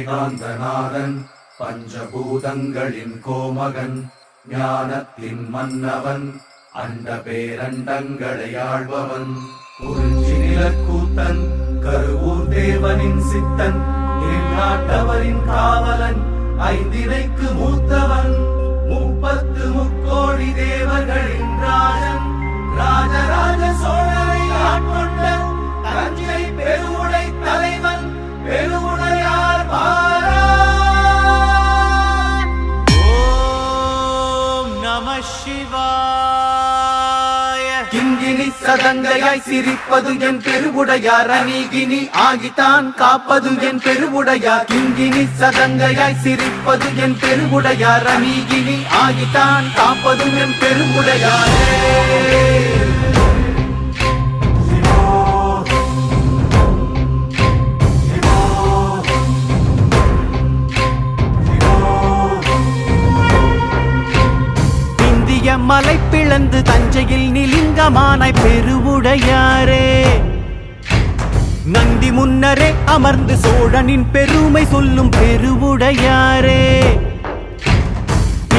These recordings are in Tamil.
வேதாந்தநாதன் பஞ்சபூதங்களின் கோமகன் ஞானத்தின் மன்னவன் அண்ட பேரண்டங்களை ஆள்பவன் குறிஞ்சி நிலக்கூத்தன் கருவூர் தேவனின் சித்தன் நாட்டவரின் காவலன் ஐந்தினைக்கு மூத்தவன் முப்பத்து முக்கோடி தேவர்களின் ராஜன் ராஜராஜ சோழரை ஆட்கொண்ட தஞ்சை பெருவுடை தலைவன் பெருவுடையார் மாறான். ஓம் நம சிவாய. கிங்கினி சதங்கையாய் சிரிப்பது என் பெருவுடையார் அநீகினி ஆகித்தான் காப்பது என் பெருவுடையார். கிங்கினி சதங்கையாய் சிரிப்பது என் பெருவுடையார் அநீகினி ஆகித்தான் காப்பது என் பெருவுடையாரே. மலை பிளந்து தஞ்சையில் நிலிங்கமானாய் பெருவுடையாரே. நந்தி முன்னரே அமர்ந்து சோழனின் பெருமை சொல்லும் பெருவுடையாரே.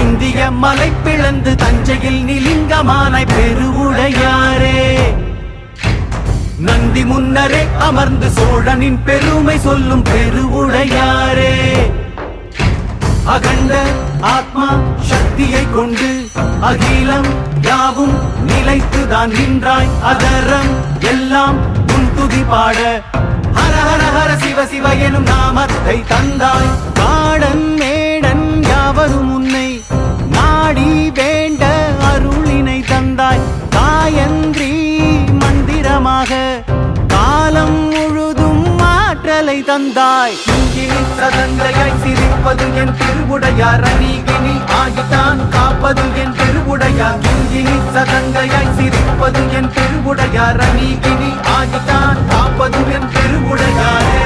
இந்திய மலை பிளந்து தஞ்சையில் நிலிங்கமானாய் பெருவுடையாரே. நந்தி முன்னரே அமர்ந்து சோழனின் பெருமை சொல்லும் பெருவுடையாரே. அகண்ட ஆத்மா சக்தியை கொண்டு அகிலம் யாவும் நிலைத்துதான் நின்றாய். அதரம் எல்லாம் உன் துதி பாட ஹர ஹர ஹர சிவ சிவ எனும் நாமத்தை தந்தாய். காடன் மேடன் யாவரும் உன்னை நாடி வேண்ட அருளினை தந்தாய். காயந்திரி மந்திரமாக காலம் முழுதும் ஆற்றலை தந்தாய். கிங்கினி சதங்கையாய் சிரிப்பது என் பெருவுடையார் அநீகினி ஆகித்தான் காப்பது என் பெருவுடையார். கிங்கினி சதங்கையாய் சிரிப்பது என் பெருவுடையார் அநீகினி ஆகித்தான் காப்பது என் பெருவுடையாரே.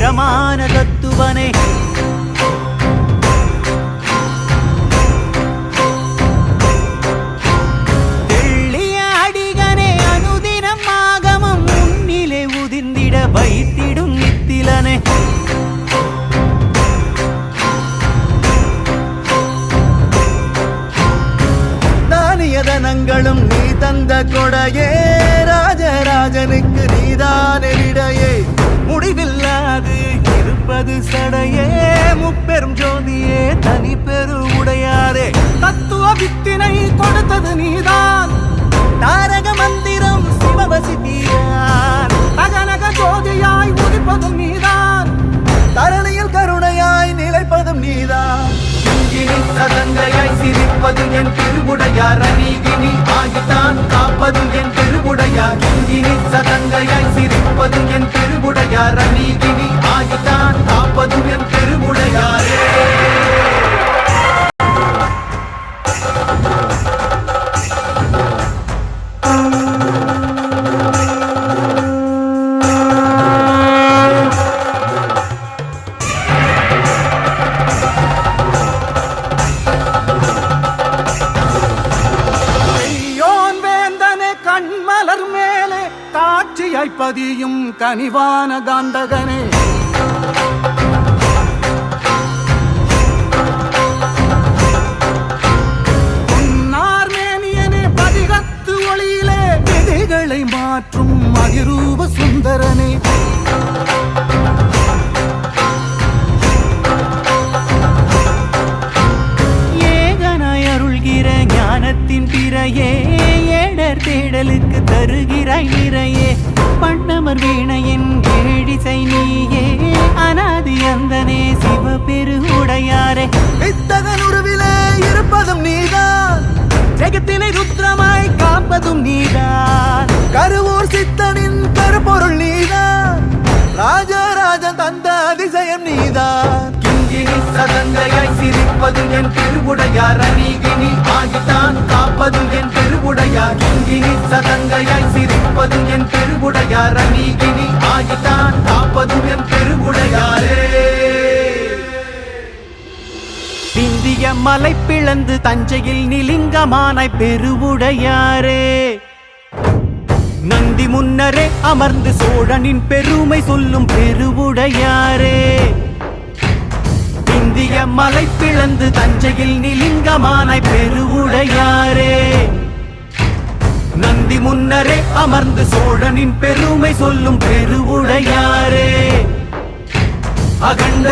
பிரமாண தத்துவனே தெள்ளிய அடிகனே அனுதினம் ஆகமம் முன்னிலே உதிர்ந்திட வைத்திடும் நித்திலனே. தானியதனங்களும் நீ தந்த கொடையே ராஜராஜனுக்கு நீதானே விடையே. முடிவில்லாது இருப்பது சடையே முப்பெரும் ஜோதியே தனி பெருவுடையாரே. தத்துவ வித்தினை கொடுத்தது நீதான் தாரக மந்திரம் சிவவசித்தியார். தகனக ஜோதியாய் உதிப்பதும் நீதான் தரணியில் கருணையாய் நிலைப்பதும் நீதான். கிங்கினி சதங்கையாய் சிரிப்பது என் பெருவுடையார் அநீகினி ஆகித்தான் காப்பது என் பெருவுடையார். கிங்கினி சதங்கையாய் சிரிப்பது என் பெருவுடையார் அநீகினி ஆகித்தான் காப்பது என் பெருவுடையாரே. பதியும் கனிவான காந்தகனே உன்னார்மேனியனே பதிகத்து ஒளியிலே விதிகளை மாற்றும் அதிரூப சுந்தரனே. ஏகனாய் அருள்கிற ஞானத்தின் பிறையே ஏடர் தேடலுக்கு தருகிறாய் நிறையே. பண்ணமர் வீணையின் ஏழிசை நீயே அநாதி அந்தனே சிவபெருவுடையாரே வித்தகன் உருவிலே இருப்பதும் நீதான், ஜெகத்தினை ருத்ரமாய் காப்பதும் நீதான், கருவூர் சித்தனின் கருப்பொருள் நீதான், ராஜராஜன் தந்த அதிசயம் நீதான். கிங்கினி சதங்கையாய் சிரிப்பது என் திருவுடையார், அநீகினி ஆகித்தான் காப்பது என் திருவுடையார். கிங்கினி சதங்கையாய் சிரிப்பது என் திருவுடையார், அநீகினி ஆகித்தான் காப்பது என் திருவுடையாரே. பிந்திய மலை பிளந்து தஞ்சையில் நிலிங்கமானாய் பெருவுடையாரே நந்தி முன்னரே அமர்ந்து சோழனின் பெருமை சொல்லும் பெருவுடையாரே பிந்திய மலை பிளந்து தஞ்சையில் நிலிங்கமானாய் பெருவுடையாரே நந்தி முன்னரே அமர்ந்து சோழனின் பெருமை சொல்லும் பெருவுடையாரே அகண்ட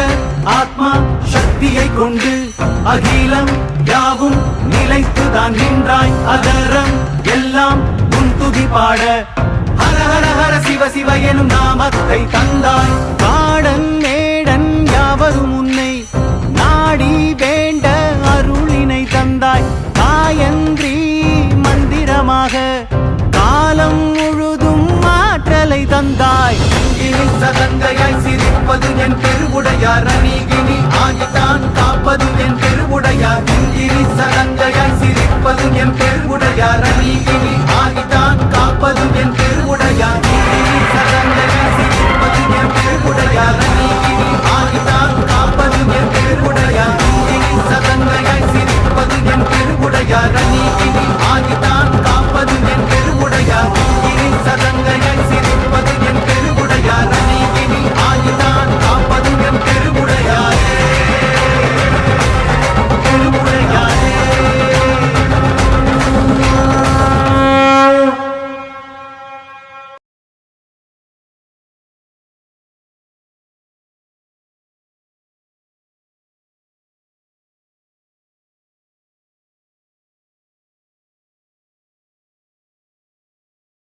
ஆத்மா சக்தியை கொண்டு அகிலம் யாவும் நிலைத்துதான் நின்றாய், அதரம் எல்லாம் உன் துதி பாட ஹர ஹர ஹர சிவ சிவ எனும் நாமத்தை தந்தாய். காடன் மேடன் யாவரும் உன்னை நாடி வேண்ட அருளினை தந்தாய், காயன்றி மந்திரமாக காலம் முழுதும் ஆற்றலை தந்தாய். கிங்கினி சதங்கையாய் சிரிப்பது என் திருவுடையார், அநீகினி ஆகித்தான் காப்பது என் திருவுடையார். கிங்கினி சதங்கையாய் சிரிப்பது என்